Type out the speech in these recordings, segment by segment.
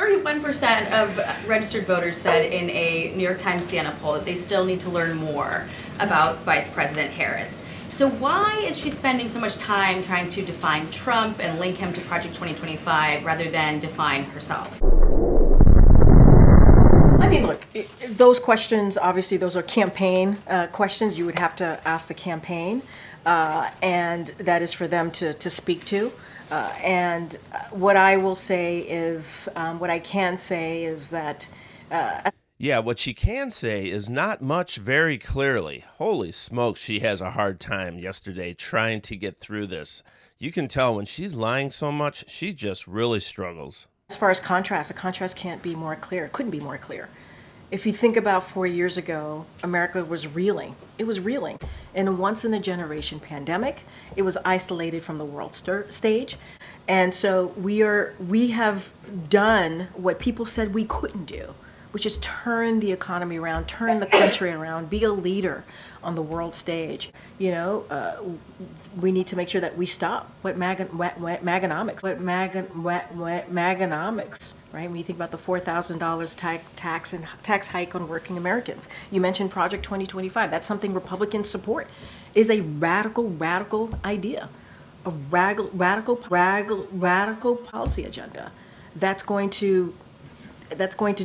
31% of registered voters said in a New York Times Siena poll that they still need to learn more about Vice President Harris. So why is she spending so much time trying to define Trump and link him to Project 2025 rather than define herself? I mean, look, those questions, obviously, those are campaign questions. You would have to ask the campaign, and that is for them to speak to. And what I will say is, what I can say is that... Yeah, what she can say is not much very clearly. Holy smokes, she has a hard time yesterday trying to get through this. You can tell when she's lying so much, she just really struggles. As far as contrast, the contrast can't be more clear. It couldn't be more clear. If you think about 4 years ago, America was reeling. It was reeling. In a once-in-a-generation pandemic, it was isolated from the world stage. And so we have done what people said we couldn't do, which is turn the economy around, turn the country around, be a leader on the world stage. You know, we need to make sure that we stop Maganomics, right? When you think about the $4,000 tax hike on working Americans. You mentioned Project 2025. That's something Republicans support. Is a radical idea, a radical policy agenda that's going to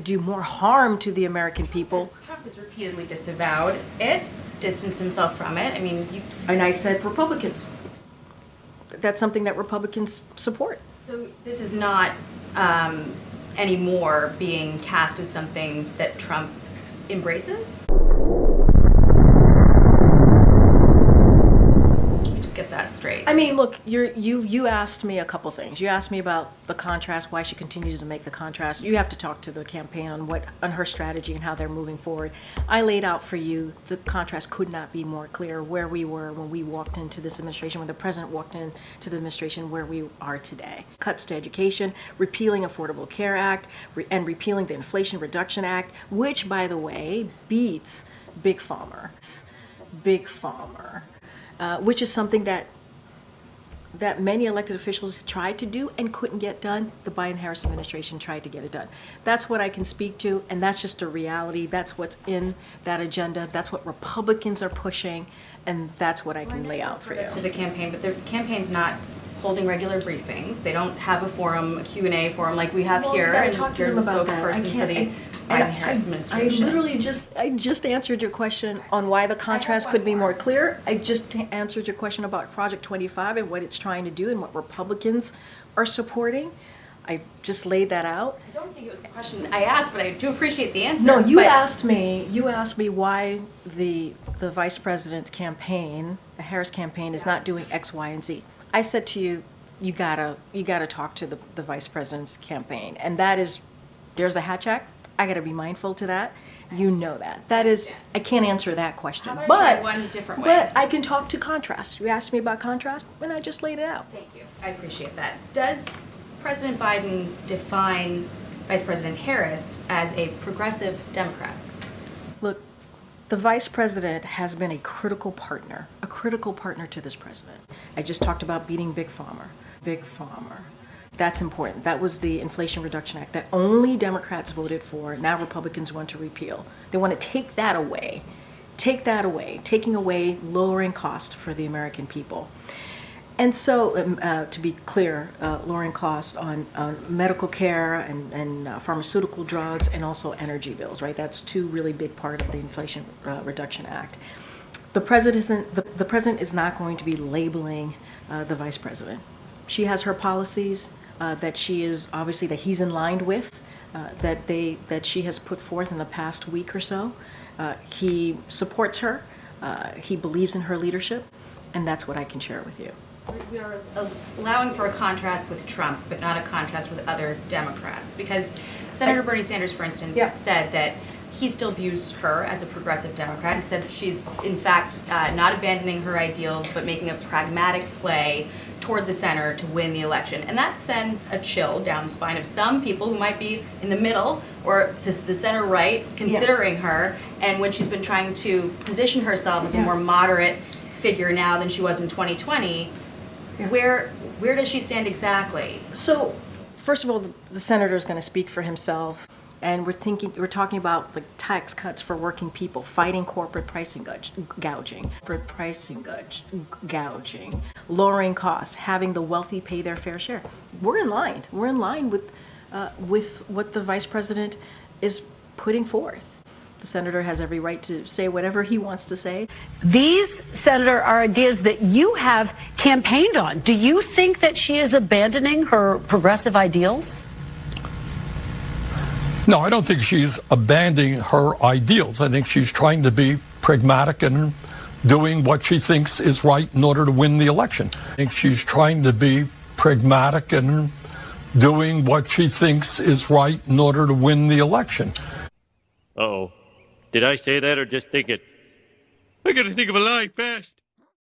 do more harm to the American people. Trump has repeatedly disavowed it, distanced himself from it. I mean, And I said Republicans. That's something that Republicans support. So this is not anymore being cast as something that Trump embraces? Get that straight. I mean, look, you asked me a couple things. You asked me about the contrast, why she continues to make the contrast. You have to talk to the campaign on her strategy and how they're moving forward. I laid out for you the contrast could not be more clear where we were when we walked into this administration, when the president walked into the administration, where we are today. Cuts to education, repealing Affordable Care Act, and repealing the Inflation Reduction Act, which, by the way, beats Big Pharma. Which is something that many elected officials tried to do and couldn't get done. The Biden-Harris administration tried to get it done. That's what I can speak to, and that's just a reality. That's what's in that agenda. That's what Republicans are pushing, and that's what I can lay out for you. To the campaign, but the campaign's not holding regular briefings. They don't have a forum, a Q&A forum like we have here, and you're the spokesperson for the Biden-Harris administration. I just answered your question on why the contrast could be more clear. I just answered your question about Project 25 and what it's trying to do and what Republicans are supporting. I just laid that out. I don't think it was the question I asked, but I do appreciate the answer. No, you asked me why the vice president's campaign, the Harris campaign, is not doing X, Y, and Z. I said to you, you gotta talk to the vice president's campaign, and there's the hat check. I gotta be mindful to that. You know that. That is, I can't answer that question. How about I try one different way? But I can talk to contrast. You asked me about contrast, and I just laid it out. Thank you. I appreciate that. Does President Biden define Vice President Harris as a progressive Democrat? Look, the vice president has been a critical partner to this president. I just talked about beating Big Pharma. That's important. That was the Inflation Reduction Act that only Democrats voted for. Now Republicans want to repeal. They want to take that away, taking away lowering cost for the American people. And so, to be clear, lowering cost on medical care and pharmaceutical drugs, and also energy bills, right? That's two really big part of the Inflation Reduction Act. The president is not going to be labeling the vice president. She has her policies that he's in line with, that she has put forth in the past week or so. He supports her. He believes in her leadership, and that's what I can share with you. We are allowing for a contrast with Trump, but not a contrast with other Democrats, because Senator Bernie Sanders, for instance, said that he still views her as a progressive Democrat. He said that she's, in fact, not abandoning her ideals, but making a pragmatic play toward the center to win the election. And that sends a chill down the spine of some people who might be in the middle or to the center right, considering her, and when she's been trying to position herself as a more moderate figure now than she was in 2020, where does she stand exactly? So First of all, the senator is going to speak for himself, and we're talking about the tax cuts for working people, fighting corporate pricing gouging, lowering costs, having the wealthy pay their fair share. We're in line. We're in line with what the vice president is putting forth. The senator has every right to say whatever he wants to say. These, Senator, are ideas that you have campaigned on. Do you think that she is abandoning her progressive ideals? No, I don't think she's abandoning her ideals. I think she's trying to be pragmatic and doing what she thinks is right in order to win the election. I think she's trying to be pragmatic and doing what she thinks is right in order to win the election. Uh-oh. Did I say that or just think it? I gotta think of a line fast.